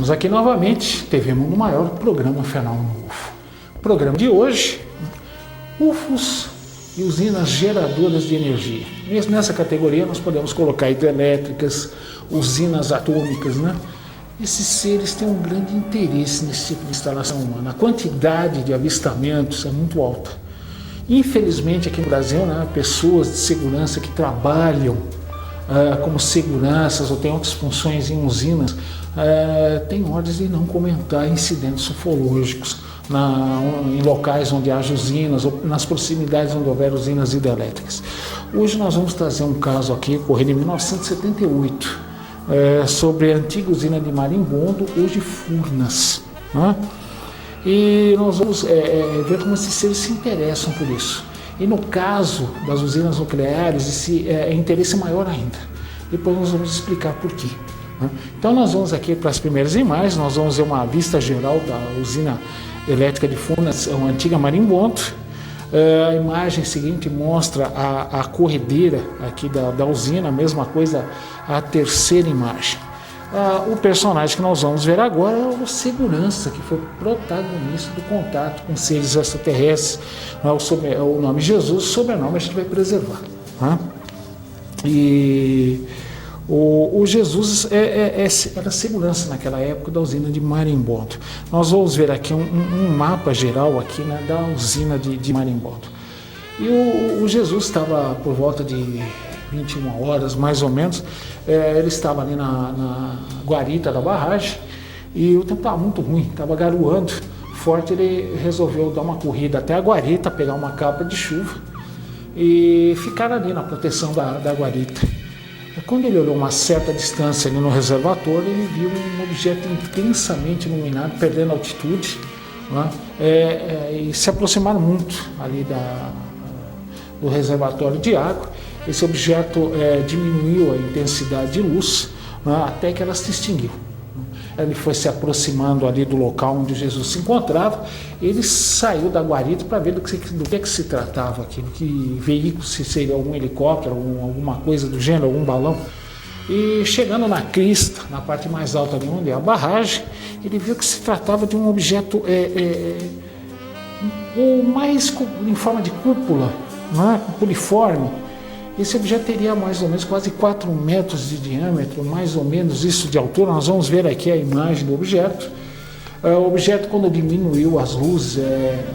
Estamos aqui novamente, TV Mundo Maior, programa Fenômeno UFO. O programa de hoje, UFOs e usinas geradoras de energia. Nessa categoria nós podemos colocar hidrelétricas, usinas atômicas, né? Esses seres têm um grande interesse nesse tipo de instalação humana. A quantidade de avistamentos é muito alta. Infelizmente aqui no Brasil, né, pessoas de segurança que trabalham como seguranças ou têm outras funções em usinas, têm ordens de não comentar incidentes ufológicos em locais onde haja usinas ou nas proximidades onde houver usinas hidrelétricas. Hoje nós vamos trazer um caso aqui ocorrido em 1978 sobre a antiga usina de Marimbondo, hoje Furnas, né? E nós vamos ver como esses seres se interessam por isso. E no caso das usinas nucleares, esse é interesse maior ainda. Depois nós vamos explicar por quê, né? Então nós vamos aqui para as primeiras imagens, nós vamos ver uma vista geral da usina elétrica de Furnas, uma antiga Marimbondo. A imagem seguinte mostra a corredeira aqui da usina, a mesma coisa a terceira imagem. O personagem que nós vamos ver agora é o segurança, que foi protagonista do contato com seres extraterrestres. O nome Jesus, o sobrenome a gente vai preservar, né? E o Jesus era segurança naquela época da usina de Marimbondo. Nós vamos ver aqui um mapa geral aqui, né, da usina de Marimbondo. E o Jesus estava por volta de 21 horas, mais ou menos. Ele estava ali na guarita da barragem e o tempo estava muito ruim, estava garoando forte. Ele resolveu dar uma corrida até a guarita, pegar uma capa de chuva e ficar ali na proteção da guarita. Quando ele olhou uma certa distância ali no reservatório, ele viu um objeto intensamente iluminado, perdendo altitude, né? E se aproximaram muito ali do reservatório de água. Esse objeto diminuiu a intensidade de luz, né, até que ela se extinguiu. Ele foi se aproximando ali do local onde Jesus se encontrava. Ele saiu da guarita para ver do que se tratava aquilo, que veículo, se seria algum helicóptero, alguma coisa do gênero, algum balão. E chegando na crista, na parte mais alta ali onde é a barragem, ele viu que se tratava de um objeto mais em forma de cúpula, né, poliforme. Esse objeto teria mais ou menos quase 4 metros de diâmetro, mais ou menos isso de altura. Nós vamos ver aqui a imagem do objeto. O objeto, quando diminuiu as luzes,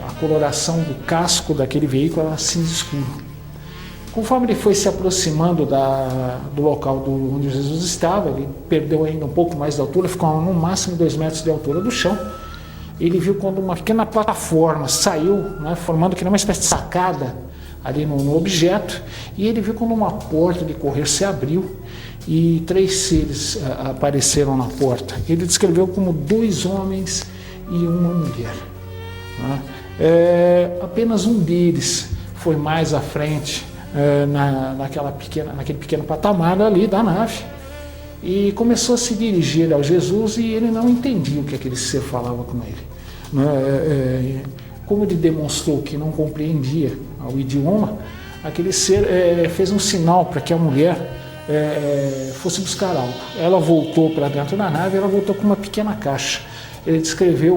a coloração do casco daquele veículo era cinza escuro. Conforme ele foi se aproximando do local onde Jesus estava, ele perdeu ainda um pouco mais de altura, ficou no máximo 2 metros de altura do chão. Ele viu quando uma pequena plataforma saiu, né, formando que era uma espécie de sacada ali no objeto, e ele viu quando uma porta de correr se abriu e 3 seres apareceram na porta. Ele descreveu como 2 homens e uma mulher, né? Apenas um deles foi mais à frente naquele pequeno patamar ali da nave e começou a se dirigir ao Jesus, e ele não entendia o que aquele ser falava com ele, né? Como ele demonstrou que não compreendia o idioma, aquele ser fez um sinal para que a mulher fosse buscar algo. Ela voltou para dentro da nave, ela voltou com uma pequena caixa. Ele descreveu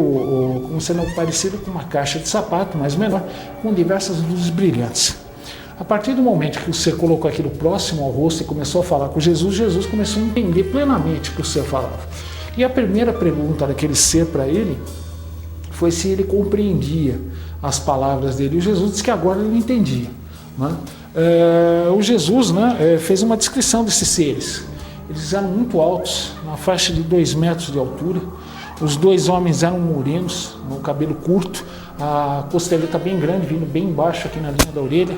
como sendo parecido com uma caixa de sapato, mas menor, com diversas luzes brilhantes. A partir do momento que o ser colocou aquilo próximo ao rosto e começou a falar com Jesus, Jesus começou a entender plenamente o que o ser falava. E a primeira pergunta daquele ser para ele foi se ele compreendia as palavras dele. E o Jesus disse que agora ele entendia, né? O Jesus, né, fez uma descrição desses seres. Eles eram muito altos, na faixa de 2 metros de altura. Os 2 homens eram morenos, no cabelo curto, a costeleta bem grande, vindo bem embaixo aqui na linha da orelha.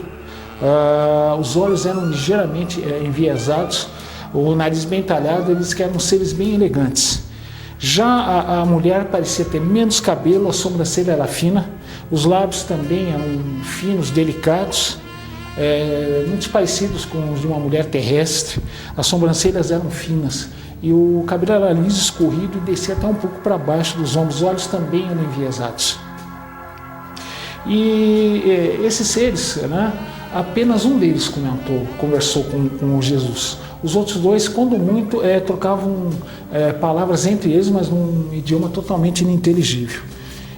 Os olhos eram ligeiramente enviesados, o nariz bem talhado. Eles que eram seres bem elegantes. Já a mulher parecia ter menos cabelo, a sobrancelha era fina, os lábios também eram finos, delicados, muito parecidos com os de uma mulher terrestre. As sobrancelhas eram finas e o cabelo era liso, escorrido e descia até um pouco para baixo dos ombros. Os olhos também eram enviesados. E esses seres, né, Apenas um deles conversou com Jesus. Os outros dois, quando muito, trocavam palavras entre eles, mas num idioma totalmente ininteligível.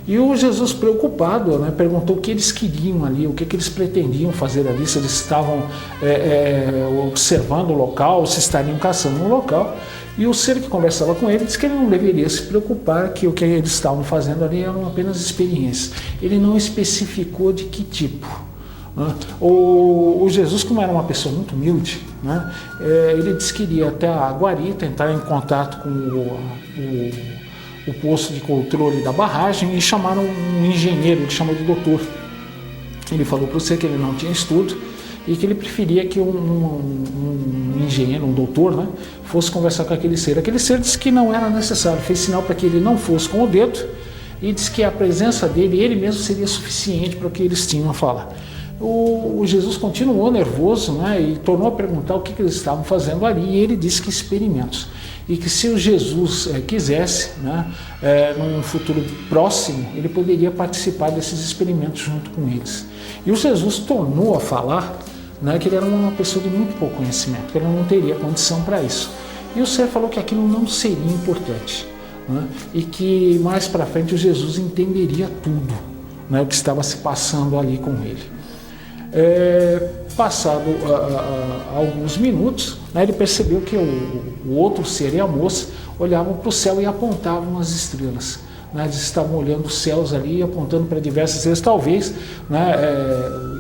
E o Jesus, preocupado, né, perguntou o que eles queriam ali, o que eles pretendiam fazer ali, se eles estavam observando o local, se estariam caçando no local. E o ser que conversava com ele disse que ele não deveria se preocupar, que o que eles estavam fazendo ali eram apenas experiências. Ele não especificou de que tipo. Né? O Jesus, como era uma pessoa muito humilde, né, ele disse que iria até a guarita, entrar em contato com o posto de controle da barragem e chamaram um engenheiro, ele chamou de doutor. Ele falou para você que ele não tinha estudo e que ele preferia que um engenheiro, um doutor, né, fosse conversar com aquele ser. Aquele ser disse que não era necessário, fez sinal para que ele não fosse com o dedo e disse que a presença dele, ele mesmo, seria suficiente para o que eles tinham a falar. O Jesus continuou nervoso, né, e tornou a perguntar o que eles estavam fazendo ali, e ele disse que experimentos. E que se o Jesus quisesse, né, num futuro próximo, ele poderia participar desses experimentos junto com eles. E o Jesus tornou a falar, né, que ele era uma pessoa de muito pouco conhecimento, que ele não teria condição para isso. E o ser falou que aquilo não seria importante, né, e que mais para frente o Jesus entenderia tudo, né, o que estava se passando ali com ele. Passado alguns minutos, né, ele percebeu que o outro ser e a moça olhavam para o céu e apontavam as estrelas. Né, eles estavam olhando os céus ali, apontando para diversas estrelas, talvez, né,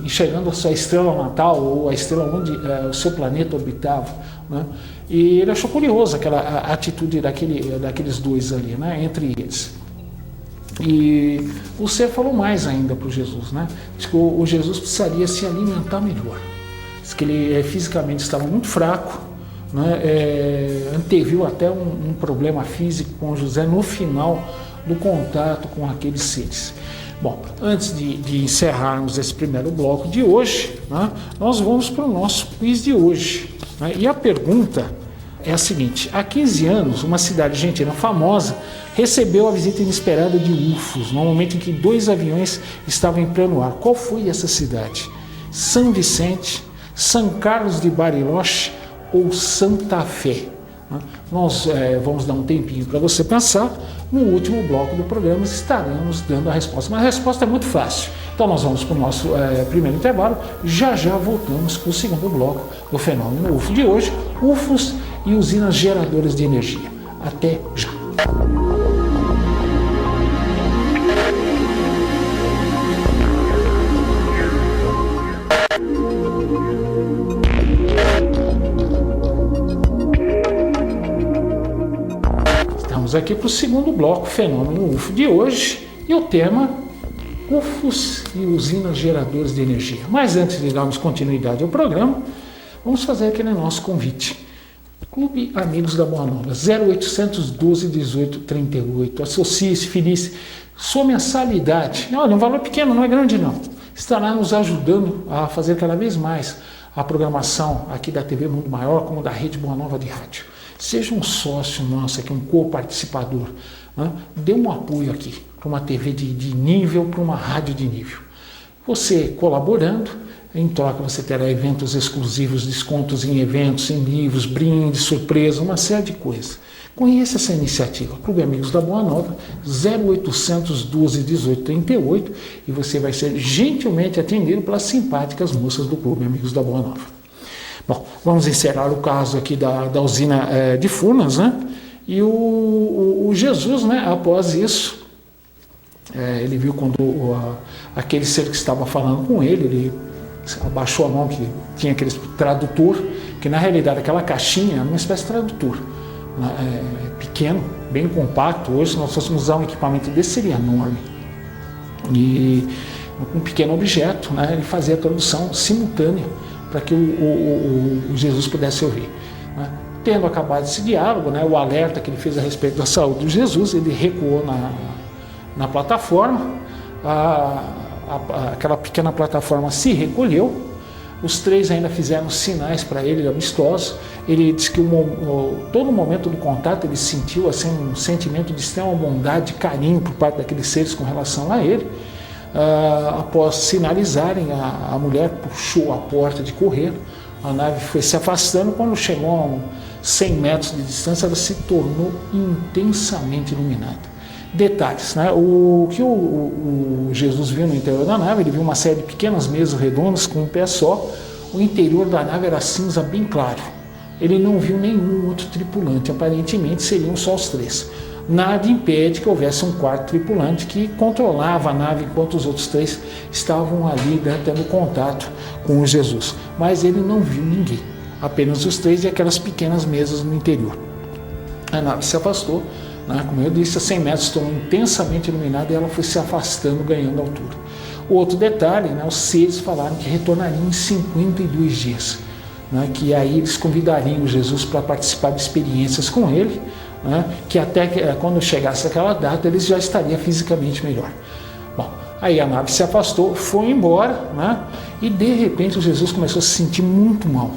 enxergando a sua estrela natal ou a estrela onde o seu planeta orbitava. Né, e ele achou curioso aquela atitude daqueles dois ali, né, entre eles. E o ser falou mais ainda para o Jesus, né? Diz que o Jesus precisaria se alimentar melhor. Diz que ele fisicamente estava muito fraco, né? Anteviu até um problema físico com José no final do contato com aqueles seres. Bom, antes de encerrarmos esse primeiro bloco de hoje, né, nós vamos para o nosso quiz de hoje. Né? E a pergunta é a seguinte: há 15 anos, uma cidade argentina famosa recebeu a visita inesperada de UFOs, no momento em que 2 aviões estavam em pleno ar. Qual foi essa cidade? São Vicente, São Carlos de Bariloche ou Santa Fé? Nós vamos dar um tempinho para você pensar. No último bloco do programa estaremos dando a resposta. Mas a resposta é muito fácil. Então nós vamos para o nosso primeiro intervalo. Já voltamos com o segundo bloco do Fenômeno UFO de hoje: UFOs e usinas geradoras de energia. Até já! Estamos aqui para o segundo bloco, Fenômeno UFO de hoje, e o tema: UFOs e usinas geradoras de energia. Mas antes de darmos continuidade ao programa, vamos fazer aquele nosso convite. Clube Amigos da Boa Nova, 0800 12 18 38. Associe-se, filie-se. Sua mensalidade, olha, um valor pequeno, não é grande não, estará nos ajudando a fazer cada vez mais a programação aqui da TV Mundo Maior, como da Rede Boa Nova de Rádio. Seja um sócio nosso aqui, um co-participador, né? Dê um apoio aqui para uma TV de nível, para uma rádio de nível. Você colaborando, em troca você terá eventos exclusivos, descontos em eventos, em livros, brindes, surpresa, uma série de coisas. Conheça essa iniciativa, Clube Amigos da Boa Nova, 0800 12 18 38, e você vai ser gentilmente atendido pelas simpáticas moças do Clube Amigos da Boa Nova. Bom, vamos encerrar o caso aqui da usina de Furnas, né? E o Jesus, né, após isso, ele viu quando aquele ser que estava falando com ele abaixou a mão, que tinha aquele tradutor, que na realidade aquela caixinha era uma espécie de tradutor, pequeno, bem compacto. Hoje, se nós fôssemos usar um equipamento desse, seria enorme. E um pequeno objeto, né, ele fazia a tradução simultânea para que o Jesus pudesse ouvir. Né. Tendo acabado esse diálogo, né, o alerta que ele fez a respeito da saúde de Jesus, ele recuou na plataforma, aquela pequena plataforma se recolheu, os 3 ainda fizeram sinais para ele, amistosos. Ele disse que todo momento do contato ele sentiu assim, um sentimento de extrema bondade, carinho por parte daqueles seres com relação a ele. Após sinalizarem, a mulher puxou a porta de correr, a nave foi se afastando. Quando chegou a 100 metros de distância, ela se tornou intensamente iluminada. Detalhes, né? O que o Jesus viu no interior da nave, ele viu uma série de pequenas mesas redondas com um pé só. O interior da nave era cinza bem claro. Ele não viu nenhum outro tripulante, aparentemente seriam só os 3. Nada impede que houvesse um quarto tripulante que controlava a nave enquanto os outros 3 estavam ali, né, tendo contato com o Jesus. Mas ele não viu ninguém, apenas os 3 e aquelas pequenas mesas no interior. A nave se afastou, né, como eu disse, a 100 metros, se tornou intensamente iluminada e ela foi se afastando, ganhando altura. O outro detalhe, né, os seres falaram que retornariam em 52 dias, né, que aí eles convidariam Jesus para participar de experiências com ele, né, que até quando chegasse aquela data eles já estariam fisicamente melhor. Bom, aí a nave se afastou, foi embora, né, e de repente o Jesus começou a se sentir muito mal.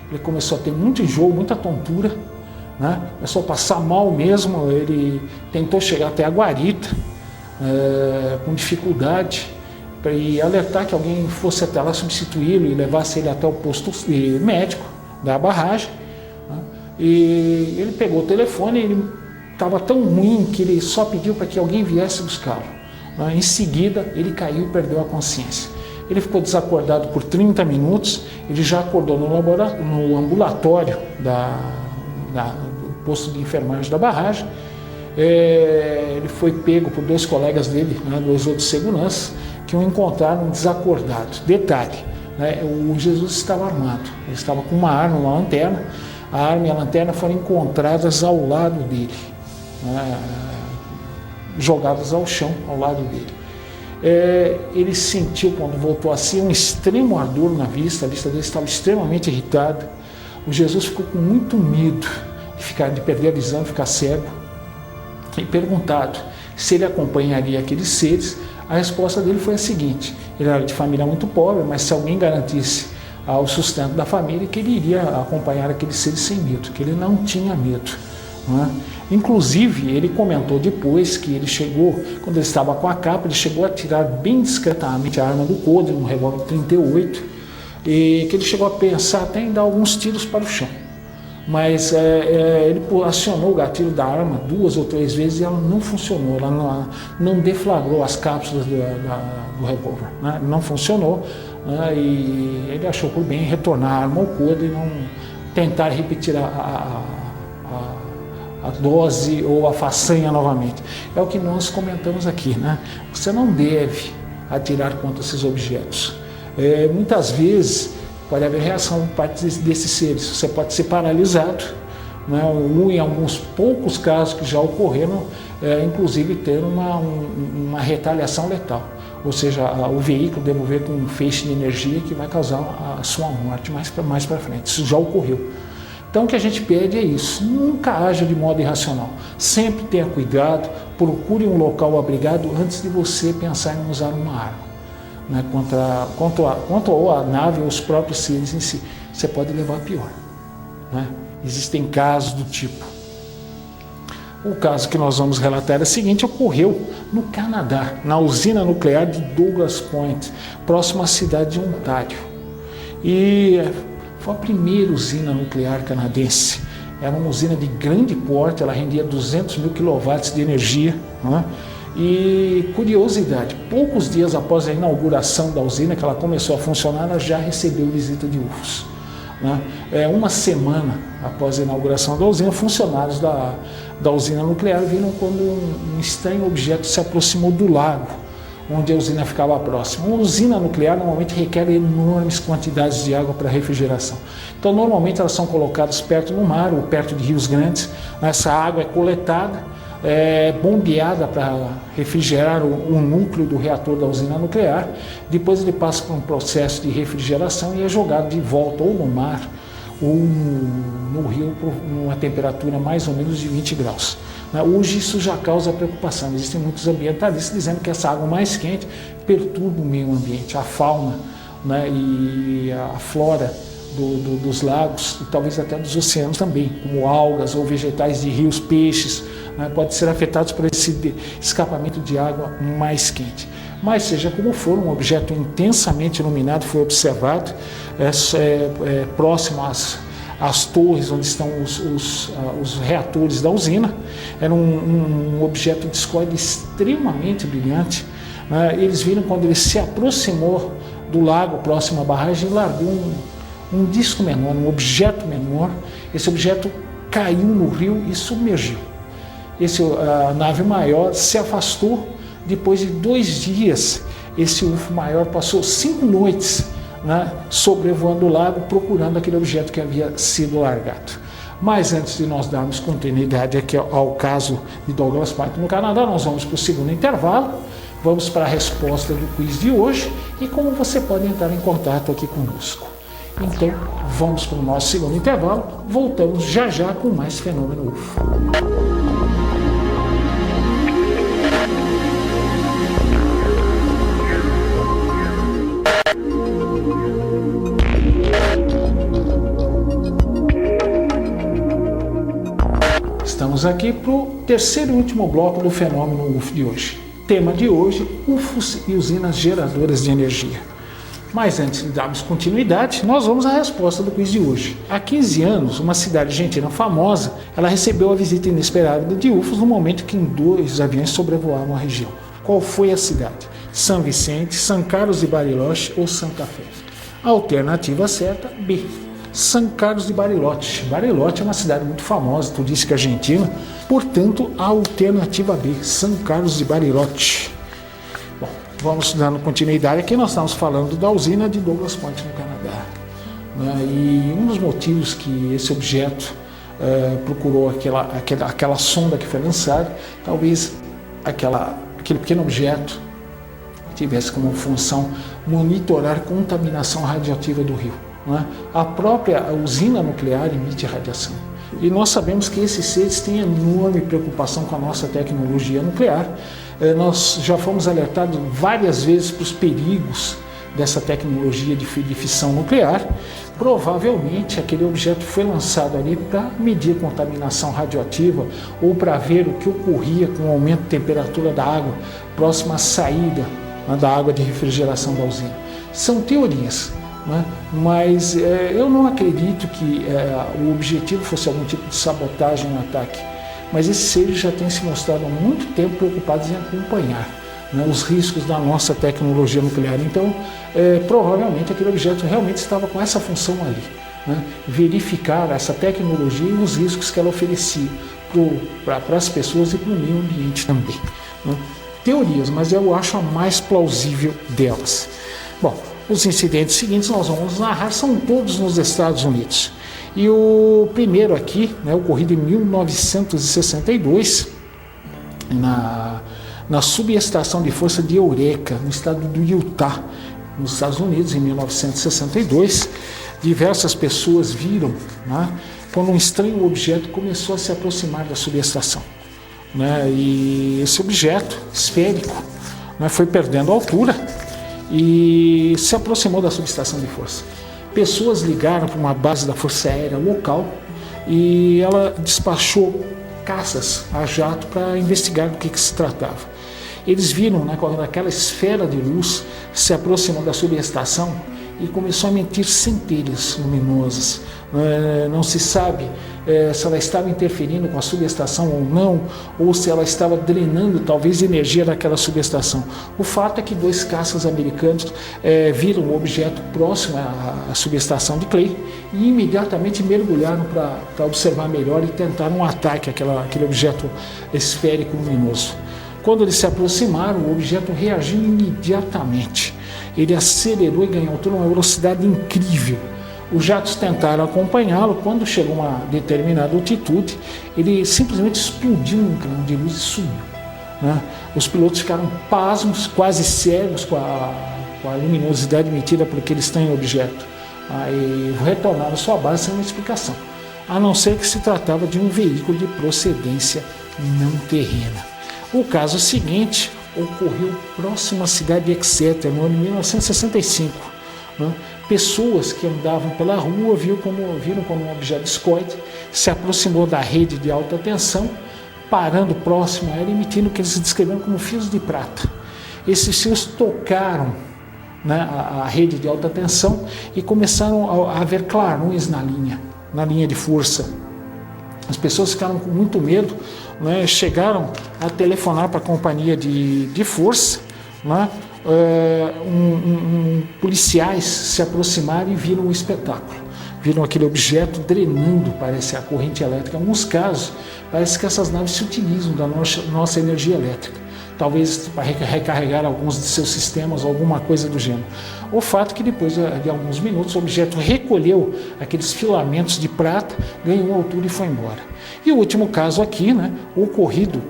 Ele começou a ter muito enjoo, muita tontura, né, começou a passar mal mesmo. Ele tentou chegar até a guarita com dificuldade, e alertar que alguém fosse até lá substituí-lo e levasse ele até o posto médico da barragem. E ele pegou o telefone, ele estava tão ruim que ele só pediu para que alguém viesse buscá-lo. Em seguida, ele caiu e perdeu a consciência. Ele ficou desacordado por 30 minutos, ele já acordou no ambulatório do posto de enfermagem da barragem. Ele foi pego por 2 colegas dele, 2 outros seguranças, que o encontraram desacordado. Detalhe, né, o Jesus estava armado, ele estava com uma arma, uma lanterna. A arma e a lanterna foram encontradas ao lado dele, né, jogadas ao chão ao lado dele. Ele sentiu, quando voltou a si, um extremo ardor na vista, a vista dele estava extremamente irritada. O Jesus ficou com muito medo de perder a visão, ficar cego, e perguntado se ele acompanharia aqueles seres. A resposta dele foi a seguinte: ele era de família muito pobre, mas se alguém garantisse o sustento da família, que ele iria acompanhar aqueles seres sem medo, que ele não tinha medo, né? Inclusive, ele comentou depois que ele chegou, quando ele estava com a capa, ele chegou a tirar bem discretamente a arma do coldre, um revólver 38, e que ele chegou a pensar até em dar alguns tiros para o chão. Mas ele acionou o gatilho da arma 2 ou 3 vezes e ela não funcionou, ela não deflagrou as cápsulas do revólver, né? Não funcionou, né? E ele achou por bem retornar a arma ao coldre e não tentar repetir a dose ou a façanha novamente. É o que nós comentamos aqui, né? Você não deve atirar contra esses objetos. Muitas vezes pode haver reação por parte desses seres, você pode ser paralisado, né? Ou em alguns poucos casos que já ocorreram, inclusive ter uma retaliação letal, ou seja, o veículo devolver com um feixe de energia que vai causar a sua morte mais para frente. Isso já ocorreu. Então o que a gente pede é isso: nunca haja de modo irracional, sempre tenha cuidado, procure um local abrigado antes de você pensar em usar uma arma, né, quanto à nave ou os próprios seres em si. Você pode levar a pior, né? Existem casos do tipo. O caso que nós vamos relatar é o seguinte: ocorreu no Canadá, na usina nuclear de Douglas Point, próximo à cidade de Ontário. E foi a primeira usina nuclear canadense. Era uma usina de grande porte, ela rendia 200 mil kW de energia, né? E curiosidade, poucos dias após a inauguração da usina, que ela começou a funcionar, ela já recebeu visita de UFOs, né? Uma semana após a inauguração da usina, funcionários da usina nuclear viram quando um estranho objeto se aproximou do lago onde a usina ficava próxima. Uma usina nuclear normalmente requer enormes quantidades de água para refrigeração. Então, normalmente elas são colocadas perto do mar ou perto de rios grandes. Essa água é coletada, bombeada para refrigerar o núcleo do reator da usina nuclear. Depois ele passa por um processo de refrigeração e é jogado de volta ou no mar ou no rio por uma temperatura mais ou menos de 20 graus. Hoje isso já causa preocupação. Existem muitos ambientalistas dizendo que essa água mais quente perturba o meio ambiente, a fauna, né, e a flora dos lagos e talvez até dos oceanos também, como algas ou vegetais de rios, peixes, né, podem ser afetados por esse escapamento de água mais quente. Mas seja como for, um objeto intensamente iluminado foi observado próximo às torres onde estão os reatores da usina. Era um objeto discoide extremamente brilhante. Eles viram quando ele se aproximou do lago próximo à barragem, largou um disco menor, um objeto menor. Esse objeto caiu no rio e submergiu. A nave maior se afastou. Depois de 2 dias, esse UFO maior passou 5 noites, né, sobrevoando o lago, procurando aquele objeto que havia sido largado. Mas antes de nós darmos continuidade aqui ao caso de Douglas Point no Canadá, nós vamos para o segundo intervalo, vamos para a resposta do quiz de hoje e como você pode entrar em contato aqui conosco. Então, vamos para o nosso segundo intervalo, voltamos já já com mais Fenômeno UFO. Estamos aqui para o terceiro e último bloco do Fenômeno UFO de hoje. Tema de hoje, UFOs e usinas geradoras de energia. Mas antes de darmos continuidade, nós vamos à resposta do quiz de hoje. Há 15 anos, uma cidade argentina famosa, ela recebeu a visita inesperada de UFOs no momento que 2 aviões sobrevoavam a região. Qual foi a cidade? São Vicente, São Carlos de Bariloche ou Santa Fé? A alternativa certa, B. São Carlos de Bariloche. Bariloche é uma cidade muito famosa, turística argentina, portanto, a alternativa B, São Carlos de Bariloche. Bom, vamos dando continuidade aqui, nós estamos falando da usina de Douglas Point no Canadá. E um dos motivos que esse objeto procurou aquela sonda que foi lançada, talvez aquele pequeno objeto tivesse como função monitorar a contaminação radioativa do rio. A própria usina nuclear emite radiação. E nós sabemos que esses seres têm enorme preocupação com a nossa tecnologia nuclear. Nós já fomos alertados várias vezes para os perigos dessa tecnologia de fissão nuclear. Provavelmente aquele objeto foi lançado ali para medir a contaminação radioativa ou para ver o que ocorria com o aumento de temperatura da água próxima à saída da água de refrigeração da usina. São teorias. Mas eu não acredito que o objetivo fosse algum tipo de sabotagem ou ataque, mas esses seres já têm se mostrado há muito tempo preocupados em acompanhar os riscos da nossa tecnologia nuclear. Então, provavelmente aquele objeto realmente estava com essa função ali, verificar essa tecnologia e os riscos que ela oferecia para as pessoas e para o meio ambiente também. Teorias, mas eu acho a mais plausível delas. Bom, os incidentes seguintes nós vamos narrar são todos nos Estados Unidos. E o primeiro aqui, ocorrido em 1962, na subestação de força de Eureka, no estado do Utah, nos Estados Unidos, em 1962, diversas pessoas viram quando um estranho objeto começou a se aproximar da subestação. E esse objeto esférico foi perdendo altura e se aproximou da subestação de força. Pessoas ligaram para uma base da Força Aérea local e ela despachou caças a jato para investigar do que se tratava. Eles viram quando aquela esfera de luz se aproximou da subestação e começou a emitir centelhas luminosas. Não se sabe se ela estava interferindo com a subestação ou não, ou se ela estava drenando talvez energia daquela subestação. O fato é que 2 caças americanos viram o objeto próximo à subestação de Clay e imediatamente mergulharam para observar melhor e tentar um ataque àquele objeto esférico luminoso. Quando eles se aproximaram, o objeto reagiu imediatamente. Ele acelerou e ganhou altura uma velocidade incrível. Os jatos tentaram acompanhá-lo. Quando chegou a uma determinada altitude, ele simplesmente explodiu num canhão de luz e sumiu. Os pilotos ficaram pasmos, quase cegos com a luminosidade emitida por aquele estranho objeto. E retornaram à sua base sem uma explicação, a não ser que se tratava de um veículo de procedência não terrena. O caso seguinte ocorreu próximo à cidade de Exeter, no ano de 1965. Pessoas que andavam pela rua viram como um objeto discoide se aproximou da rede de alta tensão, parando próximo a ela, emitindo o que eles descreveram como fios de prata. Esses fios tocaram, né, a rede de alta tensão e começaram a haver clarões na linha de força. As pessoas ficaram com muito medo, né, chegaram a telefonar para a companhia de força, né, policiais se aproximaram e viram o espetáculo. Viram aquele objeto drenando, parece, a corrente elétrica. Em alguns casos, parece que essas naves se utilizam da nossa energia elétrica. Talvez para recarregar alguns de seus sistemas ou alguma coisa do gênero. O fato é que depois de alguns minutos o objeto recolheu aqueles filamentos de prata, ganhou altura e foi embora. E o último caso aqui, né, ocorrido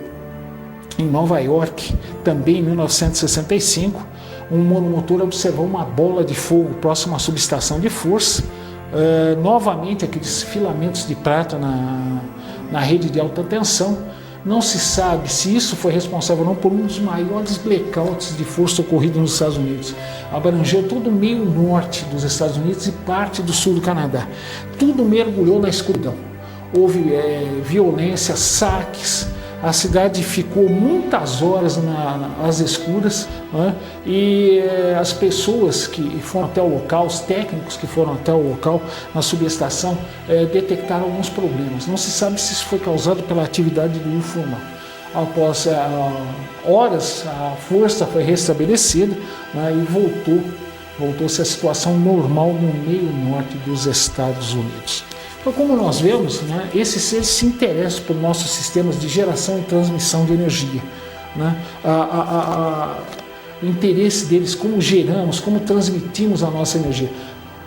em Nova York, também em 1965, um monomotor observou uma bola de fogo próximo à subestação de força. Novamente aqueles filamentos de prata na rede de alta tensão. Não se sabe se isso foi responsável ou não por um dos maiores blackouts de força ocorridos nos Estados Unidos. Abrangeu todo o meio norte dos Estados Unidos e parte do sul do Canadá. Tudo mergulhou na escuridão. Houve violência, saques. A cidade ficou muitas horas às escuras, né? E as pessoas que foram até o local, os técnicos que foram até o local, na subestação, detectaram alguns problemas. Não se sabe se isso foi causado pela atividade do UFO ou não. Após horas, a força foi restabelecida, né, e voltou-se à situação normal no meio norte dos Estados Unidos. Então, como nós vemos, né, esses seres se interessam por nossos sistemas de geração e transmissão de energia. Né? O interesse deles, como geramos, como transmitimos a nossa energia,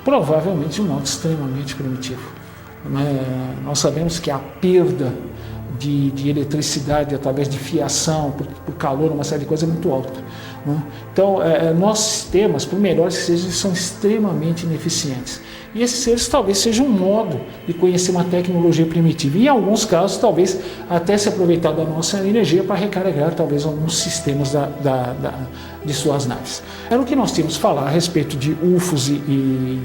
provavelmente de um modo extremamente primitivo. Né? Nós sabemos que a perda de eletricidade através de fiação, por calor, uma série de coisas é muito alta. Né? Então, nossos sistemas, por melhores que sejam, são extremamente ineficientes. E esses seres talvez sejam um modo de conhecer uma tecnologia primitiva. E em alguns casos, talvez até se aproveitar da nossa energia para recarregar talvez alguns sistemas de suas naves. Era o que nós tínhamos falar a respeito de UFOs e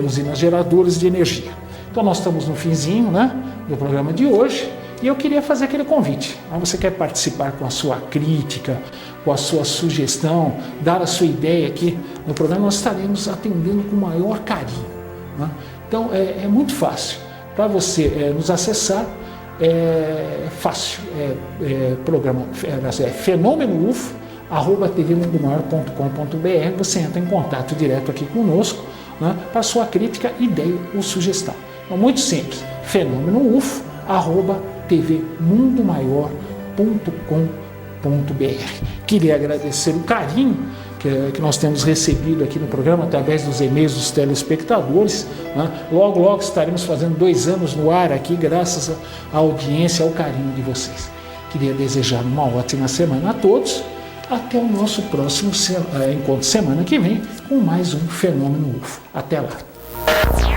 usinas geradoras de energia. Então nós estamos no finzinho, né, do programa de hoje. E eu queria fazer aquele convite. Você quer participar com a sua crítica, com a sua sugestão, dar a sua ideia aqui no programa, nós estaremos atendendo com o maior carinho. Né? Então é muito fácil. Para você nos acessar, é fácil. Programa fenômenoufo@tvmundomaior.com.br. Você entra em contato direto aqui conosco, né, para a sua crítica, ideia ou sugestão. Então, muito simples. fenômenoufo@tvmundomaior.com.br. Queria agradecer o carinho que nós temos recebido aqui no programa através dos e-mails dos telespectadores. Né? Logo, logo estaremos fazendo 2 anos no ar aqui, graças à audiência, ao carinho de vocês. Queria desejar uma ótima semana a todos. Até o nosso próximo encontro semana que vem com mais um Fenômeno UFO. Até lá.